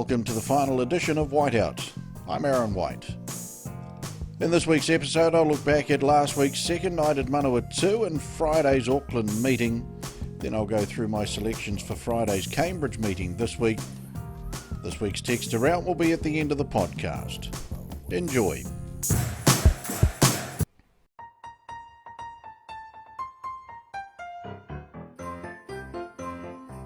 welcome to the final edition of Whiteout. I'm Aaron White. In this week's episode, I'll look back at last week's second night at Manawatu and Friday's Auckland meeting. Then I'll go through my selections for Friday's Cambridge meeting this week. This week's text around will be at the end of the podcast. Enjoy.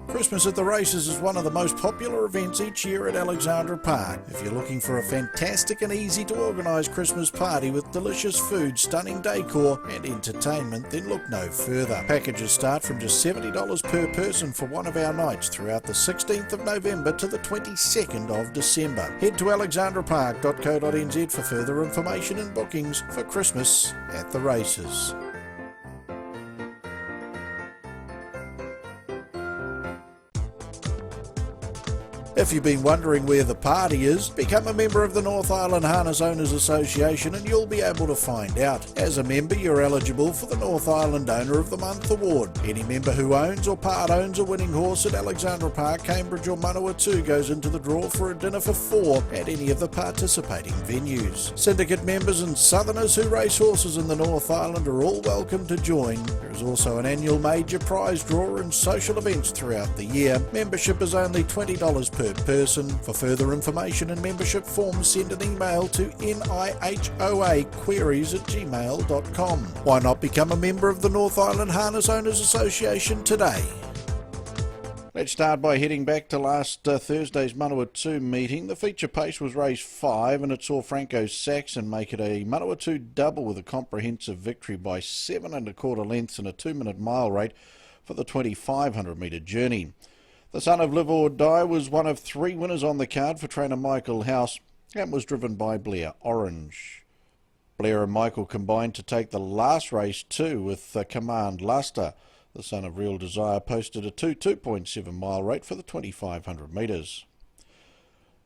Christmas at the Races is one of the most popular events each year at Alexandra Park. If you're looking for a fantastic and easy to organise Christmas party with delicious food, stunning decor and entertainment, then look no further. Packages start from just $70 per person for one of our nights throughout the 16th of November to the 22nd of December. Head to alexandrapark.co.nz for further information and bookings for Christmas at the Races. If you've been wondering where the party is, become a member of the North Island Harness Owners Association and you'll be able to find out. As a member, you're eligible for the North Island Owner of the Month award. Any member who owns or part owns a winning horse at Alexandra Park, Cambridge or Manawatu goes into the draw for a dinner for four at any of the participating venues. Syndicate members and southerners who race horses in the North Island are all welcome to join. There is also an annual major prize draw and social events throughout the year. Membership is only $20 per person. For further information and membership forms, send an email to nihoaqueries@gmail.com. Why not become a member of the North Island Harness Owners Association today? Let's start by heading back to last Thursday's Manawatu meeting. The feature pace was race 5 and it saw Franco Saxon make it a Manawatu double with a comprehensive victory by 7 1/4 lengths and a 2-minute mile rate for the 2,500 metre journey. The Son of Live or Die was one of 3 winners on the card for trainer Michael House and was driven by Blair Orange. Blair and Michael combined to take the last race too with Command Luster. The Son of Real Desire posted a 2.7 mile rate for the 2,500 metres.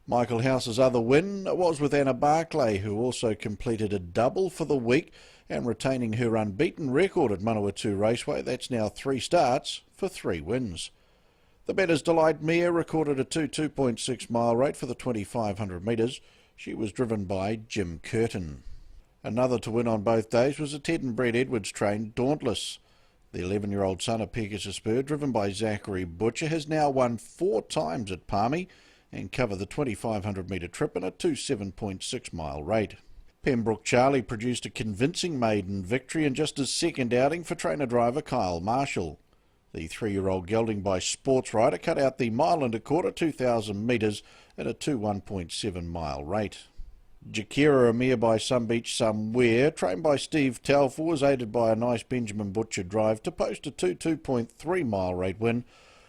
Michael House's other win was with Anna Barclay, who also completed a double for the week and retaining her unbeaten record at Manawatu Raceway. That's now 3 starts for 3 wins. The Bettor's Delight Mare recorded a 2.6 mile rate for the 2,500 metres. She was driven by Jim Curtin. Another to win on both days was a Ted and Brett Edwards trained Dauntless. The 11-year-old son of Pegasus Spur, driven by Zachary Butcher, has now won 4 times at Palmy and covered the 2,500 metre trip in a 2.6 mile rate. Pembroke Charlie produced a convincing maiden victory in just his second outing for trainer-driver Kyle Marshall. The 3-year-old gelding by Sports Rider cut out the 1.25 2,000 metres at a 1.7 mile rate. Jakira, a mare by Some Beach Somewhere, trained by Steve Telfer, was aided by a nice Benjamin Butcher drive to post a 2.3 mile rate win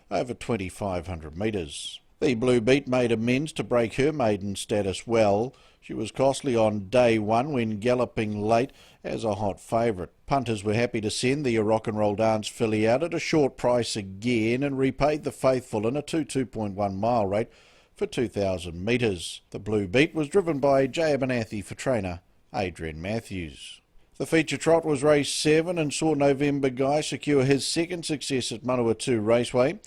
over 2,500 metres. The Blue Beat made amends to break her maiden status well. She was costly on day 1 when galloping late as a hot favourite. Punters were happy to send the Rock and Roll Dance filly out at a short price again and repaid the faithful in a 2.1 mile rate for 2,000 metres. The Blue Beat was driven by Jay Abernathy for trainer Adrian Matthews. The feature trot was race 7 and saw November Guy secure his second success at Manawatu Raceway.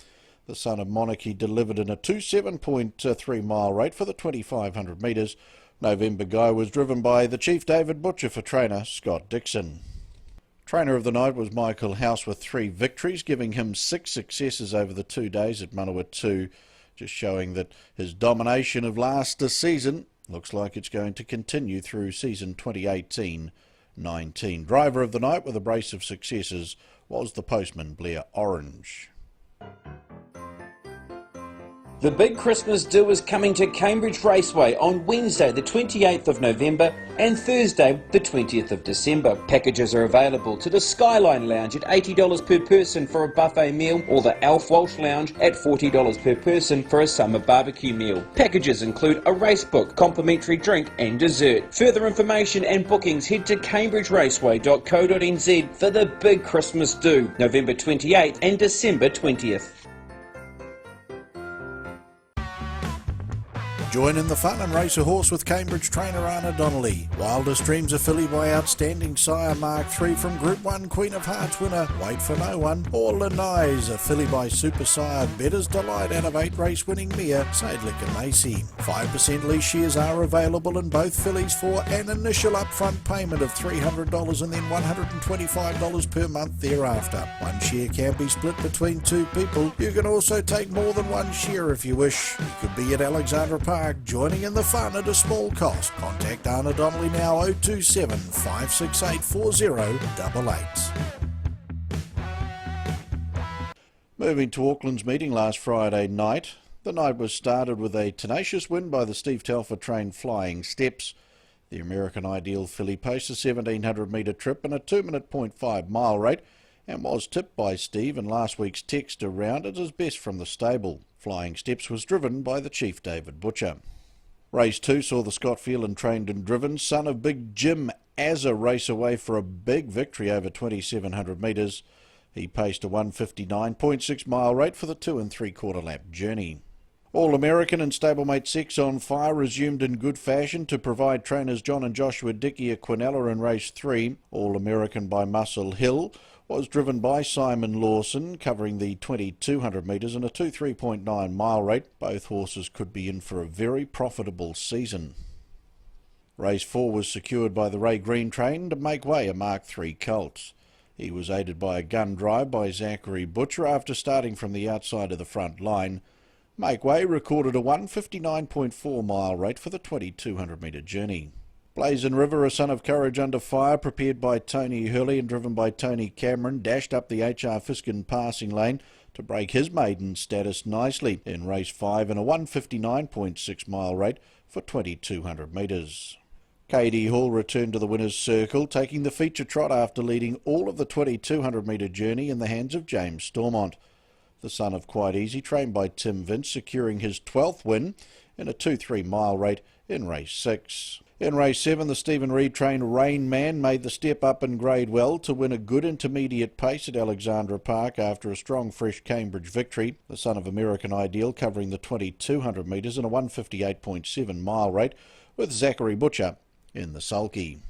The Son of Monarchy delivered in a 7.3 mile rate for the 2,500 metres. November Guy was driven by the Chief David Butcher for trainer Scott Dixon. Trainer of the night was Michael House with 3 victories, giving him 6 successes over the 2 days at Manawatu, just showing that his domination of last season looks like it's going to continue through season 2018-19. Driver of the night with a brace of successes was the postman Blair Orange. The big Christmas do is coming to Cambridge Raceway on Wednesday the 28th of November and Thursday the 20th of December. Packages are available to the Skyline Lounge at $80 per person for a buffet meal or the Alf Walsh Lounge at $40 per person for a summer barbecue meal. Packages include a race book, complimentary drink and dessert. Further information and bookings head to cambridgeraceway.co.nz for the big Christmas do, November 28th and December 20th. Join in the fun and race a horse with Cambridge trainer Anna Donnelly. Wildest Dreams a filly by outstanding sire Mark III from Group 1 Queen of Hearts winner Wait for No One. Or Lanais, a filly by super sire Better's Delight out of 8 race winning mare Sadlick and Macy. 5% lease shares are available in both fillies for an initial upfront payment of $300 and then $125 per month thereafter. One share can be split between 2 people. You can also take more than one share if you wish. You could be at Alexandra Park joining in the fun at a small cost. Contact Anna Donnelly now 027 568 4088. Moving to Auckland's meeting last Friday night, the night was started with a tenacious win by the Steve Telfer trained Flying Steps. The American Ideal filly paced a 1700 metre trip in a 2-minute 0.5 mile rate and was tipped by Steve in last week's Texter round at his best from the stable. Flying Steps was driven by the Chief David Butcher. Race 2 saw the Scott Phelan trained and driven son of Big Jim Azza race away for a big victory over 2700 metres. He paced a 1:59.6 mile rate for the 2 3/4 lap journey. All American and stablemate Sex on Fire resumed in good fashion to provide trainers John and Joshua Dickey a Quinella in race 3. All American by Muscle Hill was driven by Simon Lawson, covering the 2200 metres in a 2:3.9 mile rate. Both horses could be in for a very profitable season. Race 4 was secured by the Ray Green train to make way a Mark III Colts. He was aided by a gun drive by Zachary Butcher after starting from the outside of the front line. Make Way recorded a 1:59.4 mile rate for the 2200 metre journey. Blazon River, a son of Courage Under Fire, prepared by Tony Hurley and driven by Tony Cameron, dashed up the HR Fiskin passing lane to break his maiden status nicely in race 5 in a 1:59.6 mile rate for 2200 metres. KD Hall returned to the winner's circle, taking the feature trot after leading all of the 2200 metre journey in the hands of James Stormont. The son of Quite Easy, trained by Tim Vince, securing his 12th win in a 2:3 mile rate in race 6. In race 7, the Stephen Reid trained Rain Man made the step up in grade well to win a good intermediate pace at Alexandra Park after a strong fresh Cambridge victory. The son of American Ideal covering the 2200 metres in a 1:58.7 mile rate with Zachary Butcher in the sulky.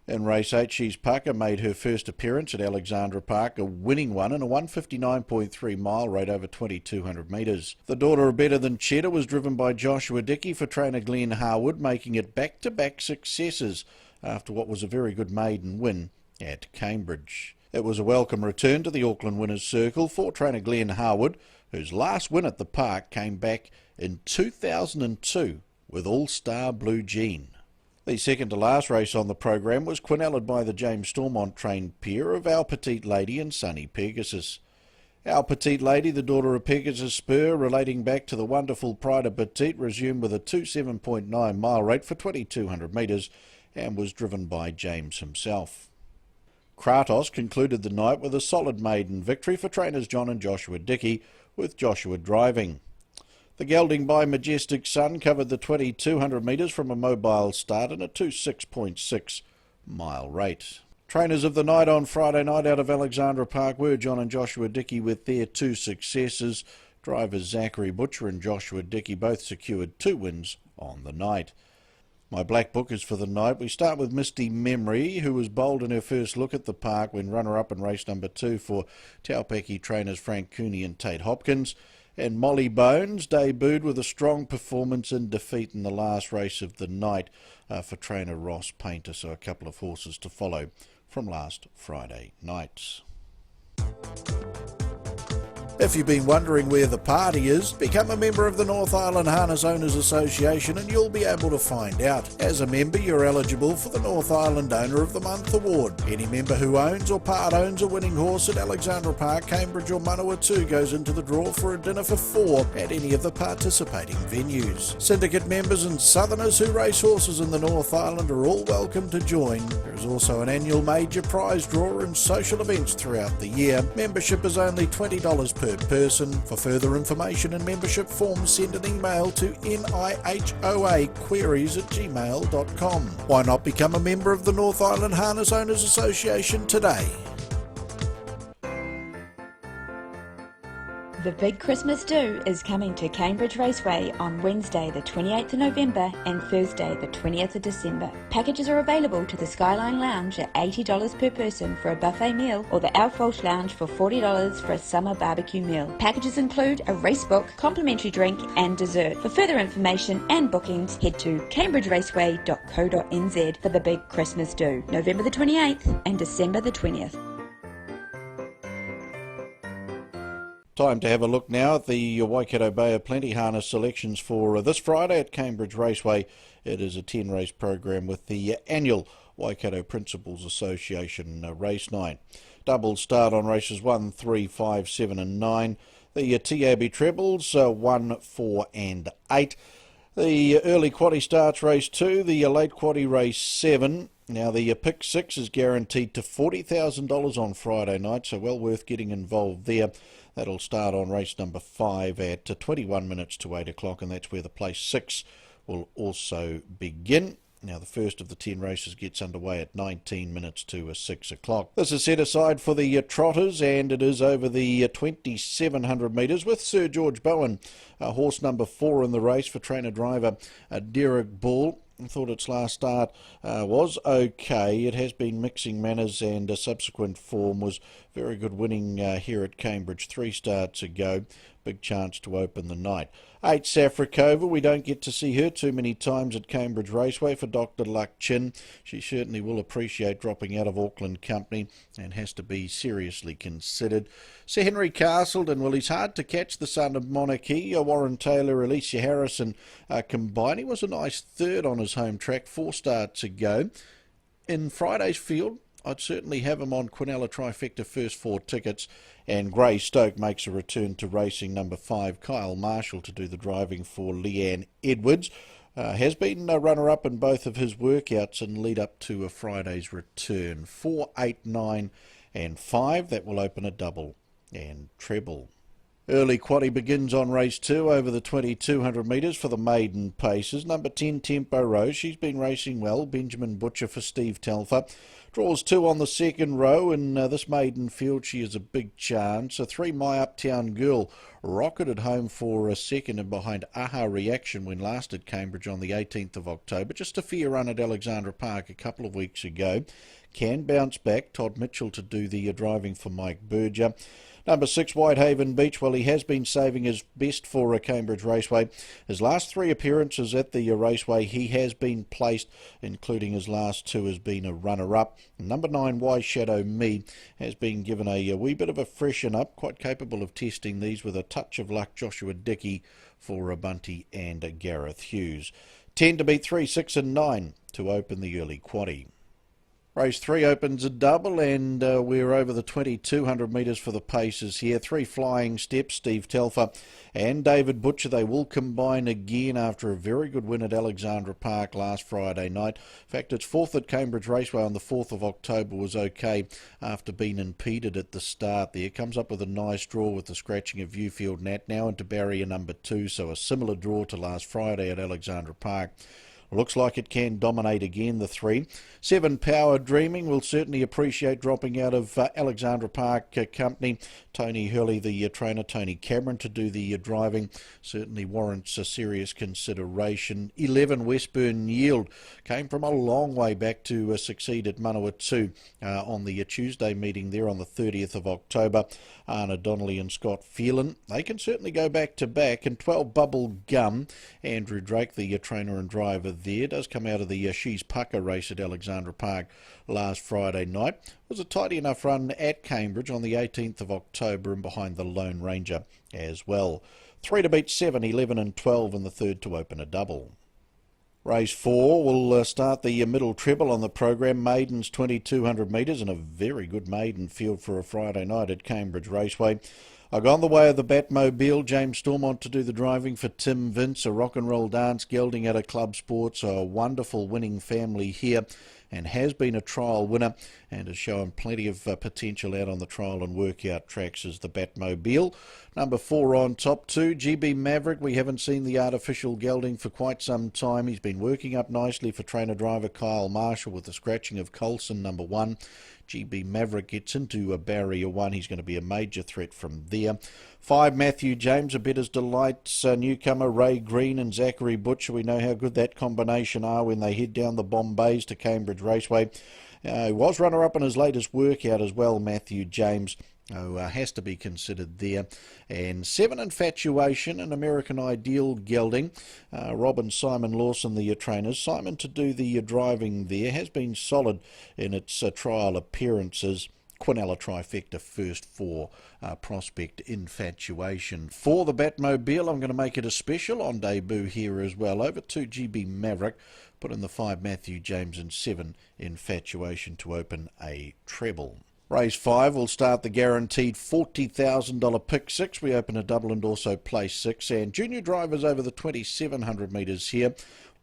In race 8, She's Pucker made her first appearance at Alexandra Park, a winning one in a 1:59.3 mile rate over 2200 metres. The Daughter of Better Than Cheddar was driven by Joshua Dickey for trainer Glenn Harwood, making it back-to-back successes after what was a very good maiden win at Cambridge. It was a welcome return to the Auckland Winners' Circle for trainer Glenn Harwood, whose last win at the park came back in 2002 with All-Star Blue Jean. The second to last race on the program was Quinella by the James Stormont trained pair of Our Petite Lady and Sunny Pegasus. Our Petite Lady, the daughter of Pegasus Spur, relating back to the wonderful Pride of Petite, resumed with a 27.9 mile rate for 2200 metres and was driven by James himself. Kratos concluded the night with a solid maiden victory for trainers John and Joshua Dickey, with Joshua driving. The gelding by Majestic Sun covered the 2200 metres from a mobile start in a 26.6 mile rate. Trainers of the night on Friday night out of Alexandra Park were John and Joshua Dickey with their 2 successes. Drivers Zachary Butcher and Joshua Dickey both secured 2 wins on the night. My black book is for the night. We start with Misty Memory, who was bold in her first look at the park when runner-up in race number 2 for Taupaki trainers Frank Cooney and Tate Hopkins. And Molly Bones debuted with a strong performance in defeat in the last race of the night for trainer Ross Painter, so a couple of horses to follow from last Friday night. If you've been wondering where the party is, become a member of the North Island Harness Owners Association and you'll be able to find out. As a member, you're eligible for the North Island Owner of the Month award. Any member who owns or part owns a winning horse at Alexandra Park, Cambridge or Manawatu goes into the draw for a dinner for 4 at any of the participating venues. Syndicate members and Southerners who race horses in the North Island are all welcome to join. There is also an annual major prize draw and social events throughout the year. Membership is only $20 per person. For further information and membership forms, send an email to nihoaqueries@gmail.com. Why not become a member of the North Island Harness Owners Association today? The Big Christmas Do is coming to Cambridge Raceway on Wednesday the 28th of November and Thursday the 20th of December. Packages are available to the Skyline Lounge at $80 per person for a buffet meal or the Alfwalsh Lounge for $40 for a summer barbecue meal. Packages include a race book, complimentary drink and dessert. For further information and bookings, head to cambridgeraceway.co.nz for the Big Christmas Do, November the 28th and December the 20th. Time to have a look now at the Waikato Bay of Plenty harness selections for this Friday at Cambridge Raceway. It is a 10-race program with the annual Waikato Principals Association Race 9. Doubles start on races 1, 3, 5, 7 and 9. The T Abbey trebles 1, 4 and 8. The early quaddie starts race 2, the late quaddie race 7. Now the pick 6 is guaranteed to $40,000 on Friday night, so well worth getting involved there. That'll start on race number 5 at 21 minutes to 8 o'clock, and that's where the place 6 will also begin. Now the first of the 10 races gets underway at 19 minutes to 6 o'clock. This is set aside for the trotters, and it is over the 2,700 metres with Sir George Bowen, horse number 4 in the race for trainer-driver Derek Ball. I thought its last start was okay. It has been mixing manners, and subsequent form was very good, winning here at Cambridge 3 starts ago. Big chance to open the night. 8 Safrakova, we don't get to see her too many times at Cambridge Raceway for Dr. Luck Chin. She certainly will appreciate dropping out of Auckland company and has to be seriously considered. Sir Henry Castleton, well, he's hard to catch, the son of monarchy. Warren Taylor, Alicia Harrison combined. He was a nice third on his home track 4 starts ago. In Friday's field, I'd certainly have him on Quinella Trifecta first 4 tickets, and Grey Stoke makes a return to racing number 5, Kyle Marshall, to do the driving for Leanne Edwards. Has been a runner-up in both of his workouts and lead up to a Friday's return. 4, 8, 9 and 5, that will open a double and treble. Early quaddie begins on race 2 over the 2,200 metres for the maiden paces. Number 10, Tempo Rose, she's been racing well. Benjamin Butcher for Steve Telfer. Draws 2 on the second row. In this maiden field, she is a big chance. 3, My Uptown Girl, rocketed home for a second and behind Aha Reaction when last at Cambridge on the 18th of October. Just a fair run at Alexandra Park a couple of weeks ago. Can bounce back. Todd Mitchell to do the driving for Mike Berger. Number 6, Whitehaven Beach, well, he has been saving his best for a Cambridge Raceway. His last 3 appearances at the raceway, he has been placed, including his last 2 has been a runner-up. Number 9, Wise Shadow Me, has been given a wee bit of a freshen up, quite capable of testing these with a touch of luck. Joshua Dickey for a Bunty and a Gareth Hughes. 10 to beat 3, 6 and 9 to open the early quaddie. Race 3 opens a double, and we're over the 2,200 metres for the paces here. 3 Flying Steps, Steve Telfer and David Butcher. They will combine again after a very good win at Alexandra Park last Friday night. In fact, its 4th at Cambridge Raceway on the 4th of October was okay after being impeded at the start there. Comes up with a nice draw with the scratching of Viewfield Nat, now into barrier number 2, so a similar draw to last Friday at Alexandra Park. Looks like it can dominate again, the 3. 7 Power Dreaming will certainly appreciate dropping out of Alexandra Park company. Tony Hurley, the trainer, Tony Cameron to do the driving, certainly warrants a serious consideration. 11 Westburn Yield came from a long way back to succeed at Manawatu on the Tuesday meeting there on the 30th of October. Anna Donnelly and Scott Phelan, they can certainly go back to back. And 12 Bubble Gum, Andrew Drake, the trainer and driver there, does come out of the She's Pucker race at Alexandra Park last Friday night. It was a tidy enough run at Cambridge on the 18th of October and behind the Lone Ranger as well. 3 to beat 7, 11 and 12 in the third to open a double. Race 4 will start the middle treble on the program. Maidens 2,200 metres, and a very good maiden field for a Friday night at Cambridge Raceway. I gone the way of the Batmobile. James Stormont to do the driving for Tim Vince, a rock and roll dance gelding at a club sports, a wonderful winning family here, and has been a trial winner and has shown plenty of potential out on the trial and workout tracks as the Batmobile. Number 4 on top 2, GB Maverick. We haven't seen the artificial gelding for quite some time. He's been working up nicely for trainer-driver Kyle Marshall with the scratching of Coulson, number 1. GB Maverick gets into a barrier 1. He's going to be a major threat from there. 5, Matthew James, a bettor's delight. Newcomer Ray Green and Zachary Butcher. We know how good that combination are when they head down the Bombays to Cambridge Raceway. He was runner-up in his latest workout as well, Matthew James. Has to be considered there. And 7, Infatuation, an American Ideal gelding. Rob and Simon Lawson, the trainers. Simon to do the driving there, has been solid in its trial appearances. Quinella trifecta first for Prospect Infatuation. For the Batmobile, I'm going to make it a special on debut here as well. Over 2, GB Maverick. Put in the 5, Matthew James, and 7, Infatuation to open a treble. Race 5 will start the guaranteed $40,000 pick 6. We open a double and also place 6. And junior drivers over the 2,700 metres here.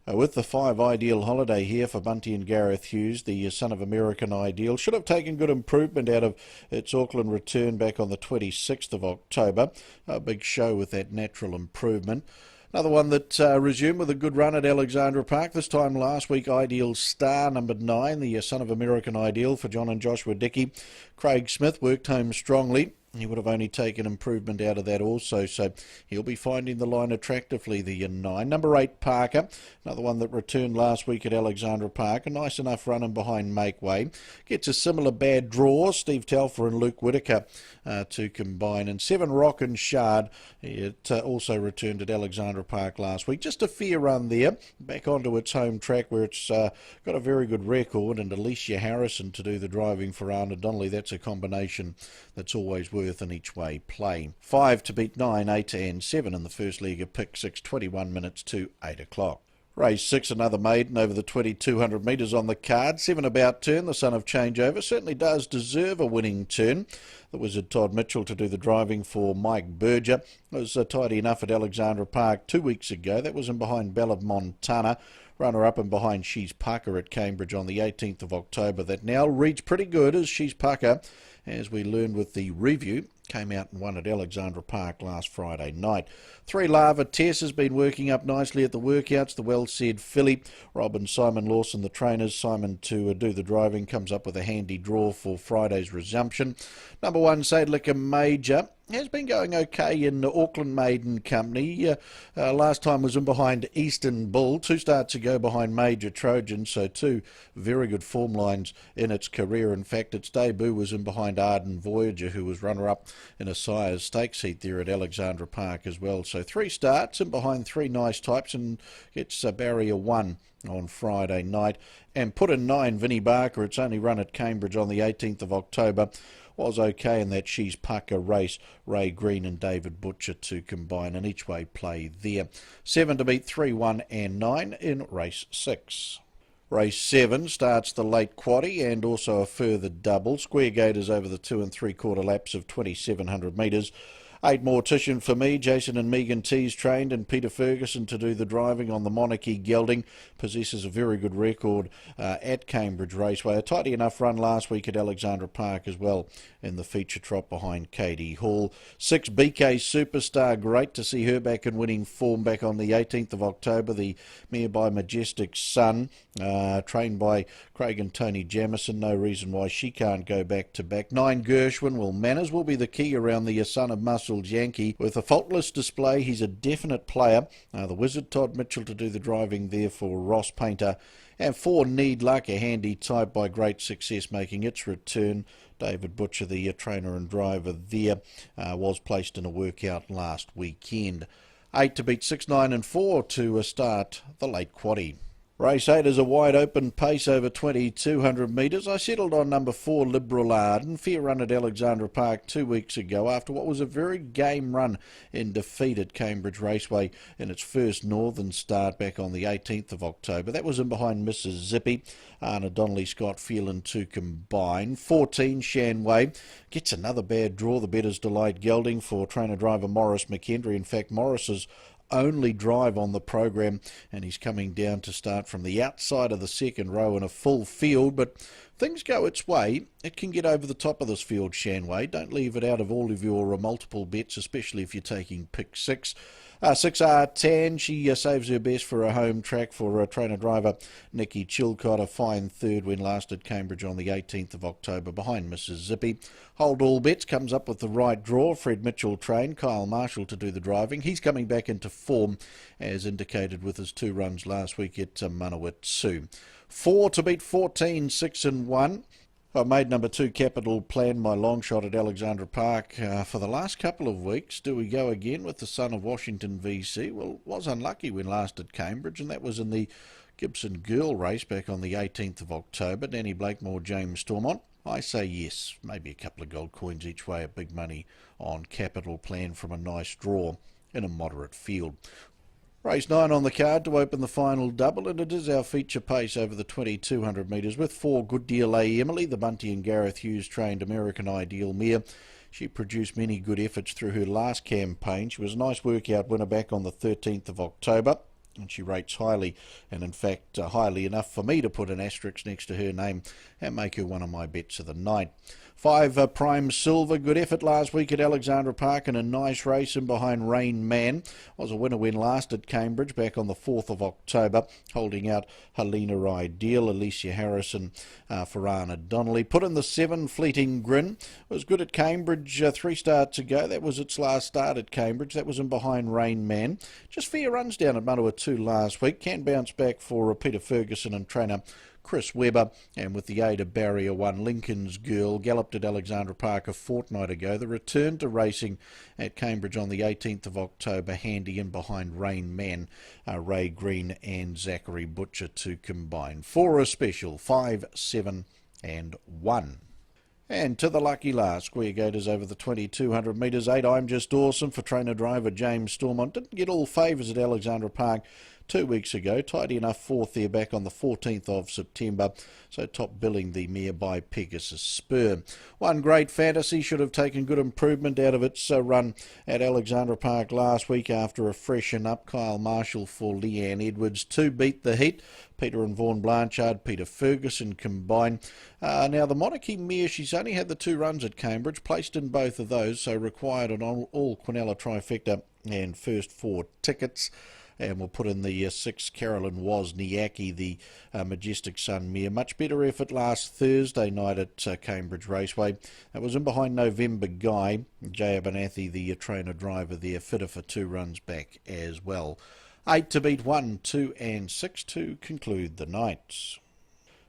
With the 5, Ideal Holiday here for Bunty and Gareth Hughes, the son of American Ideal. Should have taken good improvement out of its Auckland return back on the 26th of October. A big show with that natural improvement. Another one that resumed with a good run at Alexandra Park. This time last week, Ideal Star, number 9, the son of American Ideal for John and Joshua Dickey. Craig Smith worked home strongly. He would have only taken improvement out of that also, so he'll be finding the line attractively, the 9. Number 8, Parker, another one that returned last week at Alexandra Park. A nice enough run in behind Make Way. Gets a similar bad draw, Steve Telfer and Luke Whitaker to combine. And 7, Rock and Shard, it also returned at Alexandra Park last week. Just a fair run there, back onto its home track where it's got a very good record, and Alicia Harrison to do the driving for Arna Donnelly. That's a combination that's always worth an each way play. 5 to beat 9, 8 and 7 in the first leg of pick 6, 21 minutes to 8 o'clock. Race 6, another maiden over the 2,200 metres on the card. 7 About Turn, the son of Changeover, certainly does deserve a winning turn. The Wizard Todd Mitchell to do the driving for Mike Berger. It was tidy enough at Alexandra Park 2 weeks ago. That was in behind Belle of Montana. Runner-up and behind She's Pucker at Cambridge on the 18th of October. That now reads pretty good as She's Pucker, as we learned with the review, came out and won at Alexandra Park last Friday night. 3 Lava Tess has been working up nicely at the workouts. The well-said filly. Rob and Simon Lawson, the trainers. Simon to do the driving, comes up with a handy draw for Friday's resumption. Number 1, Sadlicker Major, has been going okay in the Auckland Maiden Company. Last time was in behind Eastern Bull. 2 starts ago behind Major Trojan, so 2 very good form lines in its career. In fact, its debut was in behind Arden Voyager, who was runner-up in a Sires Stakes heat there at Alexandra Park as well. So 3 starts in behind 3 nice types, and gets barrier 1 on Friday night. And put in 9, Vinnie Barker. It's only run at Cambridge on the 18th of October. Was okay in that She's Pucker race. Ray Green and David Butcher to combine an each way play there. 7 to beat 3, 1 and 9 in race 6. Race 7 starts the late quaddie and also a further double. Square Gators over the 2 3/4 laps of 2,700 metres. 8 Mortician for me. Jason and Megan Tees trained, and Peter Ferguson to do the driving on the Monarchy gelding. Possesses a very good record at Cambridge Raceway. A tidy enough run last week at Alexandra Park as well in the feature trot behind Katie Hall. 6 BK Superstar. Great to see her back in winning form back on the 18th of October. The mare by Majestic Sun, trained by Craig and Tony Jamison. No reason why she can't go back to back. 9 Gershwin. Well, manners will be the key around the son of Muscle Yankee. With a faultless display, he's a definite player. The Wizard Todd Mitchell to do the driving there for Ross Painter. And 4 Need Luck, a handy type by Great Success, making its return. David Butcher, the trainer and driver there, was placed in a workout last weekend. 8 to beat 6, 9 and 4 to start the late quaddie. Race 8 is a wide open pace over 2,200 metres. I settled on number 4, Liberal Arden. Fair run at Alexandra Park 2 weeks ago after what was a very game run in defeat at Cambridge Raceway in its first northern start back on the 18th of October. That was in behind Mrs. Zippy. Arna Donnelly, Scott Phelan to combine. 14 Shanway gets another bad draw. The Bettor's Delight gelding for trainer-driver Morris McKendry. In fact, Morris's only drive on the program, and he's coming down to start from the outside of the second row in a full field, but things go its way, it can get over the top of this field, Shanway. Don't leave it out of all of your multiple bets, especially if you're taking pick 6. 6R Tan, she saves her best for a home track for trainer-driver Nikki Chilcott, a fine third when last at Cambridge on the 18th of October behind Mrs. Zippy. Hold All Bets comes up with the right draw. Fred Mitchell trained, Kyle Marshall to do the driving. He's coming back into form, as indicated with his 2 runs last week at Manawatu. 4 to beat 14, 6 and 1. I made number 2 Capital Plan, my long shot at Alexandra Park for the last couple of weeks. Do we go again with the son of Washington VC? Well, was unlucky when last at Cambridge, and that was in the Gibson Girl race back on the 18th of October. Danny Blakemore, James Stormont. I say yes, maybe a couple of gold coins each way at big money on Capital Plan from a nice draw in a moderate field. Race 9 on the card to open the final double, and it is our feature pace over the 2200 metres with 4 Good Deal A. Emily, the Bunty and Gareth Hughes trained American Ideal mare. She produced many good efforts through her last campaign. She was a nice workout winner back on the 13th of October. And she rates highly, and in fact highly enough for me to put an asterisk next to her name and make her one of my bets of the night. 5 Prime Silver, good effort last week at Alexandra Park in a nice race in behind Rain Man. Was a winner when last at Cambridge back on the 4th of October, holding out Helena Ideal, Alicia Harrison for Anna Donnelly. Put in the 7 Fleeting Grin, was good at Cambridge 3 starts ago. That was its last start at Cambridge. That was in behind Rain Man. Just fair runs down at Manawatu last week. Can bounce back for Peter Ferguson and trainer Chris Webber, and with the aid of Barrier 1, Lincoln's Girl galloped at Alexandra Park a fortnight ago. The return to racing at Cambridge on the 18th of October, handy in behind Rain Man, Ray Green and Zachary Butcher to combine. 4 a special, 5, 7 and 1. And to the lucky last, Square Gators over the 2200 metres. 8 I'm Just Awesome for trainer-driver James Stormont. Didn't get all favours at Alexandra Park 2 weeks ago. Tidy enough 4th there back on the 14th of September. So top billing the mare by Pegasus Spur. 1 Great Fantasy should have taken good improvement out of its run at Alexandra Park last week after a freshen up. Kyle Marshall for Leanne Edwards. 2 Beat the Heat. Peter and Vaughan Blanchard, Peter Ferguson combined. Now the Monarchy mare, she's only had the 2 runs at Cambridge, placed in both of those, so required an all Quinella trifecta and first 4 tickets. And we'll put in the 6 Carolyn Wozniacki, the Majestic Sun mare. Much better effort last Thursday night at Cambridge Raceway. That was in behind November Guy. Jay Abernathy, the trainer-driver there, fitter for 2 runs back as well. 8 to beat 1, 2 and 6 to conclude the night.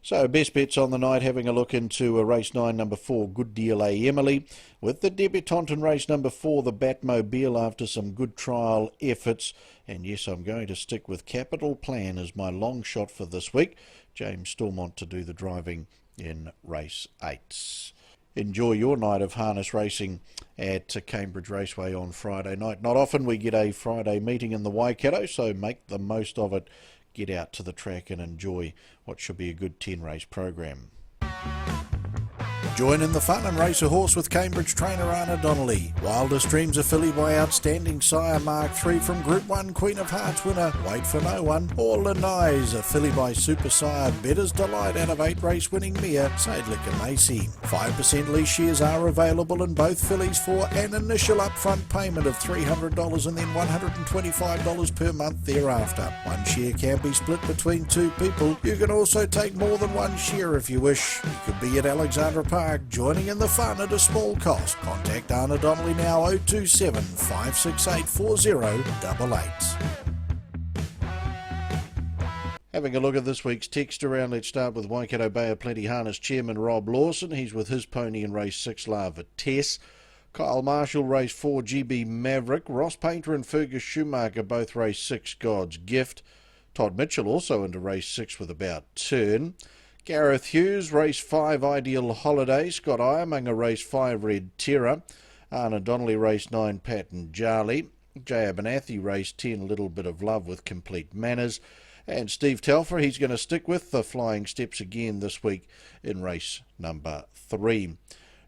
So best bets on the night, having a look into race 9, number 4, Good Deal A. Emily, with the debutante in race number 4, the Batmobile, after some good trial efforts. And yes, I'm going to stick with Capital Plan as my long shot for this week. James Stormont to do the driving in race 8. Enjoy your night of harness racing at Cambridge Raceway on Friday night. Not often we get a Friday meeting in the Waikato, so make the most of it. Get out to the track and enjoy what should be a good 10-race program. Join in the fun and race a horse with Cambridge trainer Anna Donnelly. Wildest Dreams, a filly by Outstanding Sire Mark III from Group 1 Queen of Hearts winner Wait for No One. Or Lanais, a filly by Super Sire Better's Delight out of 8 race winning mare Sadlicker Macy. 5% lease shares are available in both fillies for an initial upfront payment of $300 and then $125 per month thereafter. 1 share can be split between 2 people. You can also take more than 1 share if you wish. You could be at Alexandra Park joining in the fun at a small cost. Contact Anna Donnelly now 027 568 4088. Having a look at this week's text around, let's start with Waikato Bay of Plenty Harness Chairman Rob Lawson. He's with his pony in race 6, La Vitesse. Kyle Marshall, race 4, GB Maverick. Ross Painter and Fergus Schumacher, both race 6, God's Gift. Todd Mitchell also into race 6 with About Turn. Gareth Hughes, race 5, Ideal Holiday. Scott Iremonger, race 5, Red Terror. Anna Donnelly, race 9, Pat and Jarley. Jay Abernathy, race 10, Little Bit of Love with Complete Manners. And Steve Telfer, he's going to stick with the Flying Steps again this week in race number 3.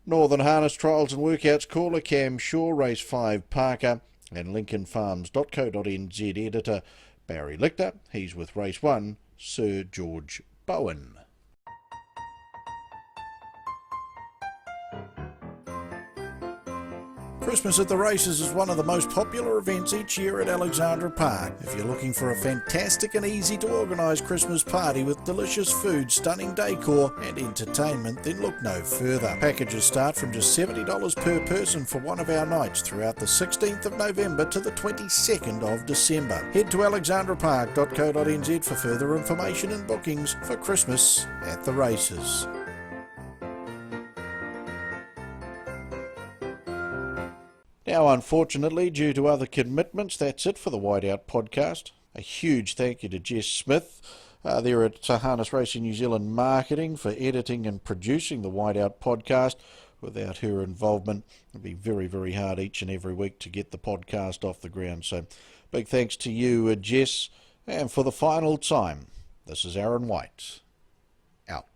Northern Harness Trials and Workouts caller Cam Shaw, race 5, Parker. And LincolnFarms.co.nz editor Barry Lichter, he's with race 1, Sir George Bowen. Christmas at the Races is one of the most popular events each year at Alexandra Park. If you're looking for a fantastic and easy to organise Christmas party with delicious food, stunning decor and entertainment, then look no further. Packages start from just $70 per person for one of our nights throughout the 16th of November to the 22nd of December. Head to alexandrapark.co.nz for further information and bookings for Christmas at the Races. Now, unfortunately, due to other commitments, that's it for the Whiteout podcast. A huge thank you to Jess Smith there at Harness Racing New Zealand Marketing for editing and producing the Whiteout podcast. Without her involvement, it would be very, very hard each and every week to get the podcast off the ground. So big thanks to you, Jess. And for the final time, this is Aaron White. Out.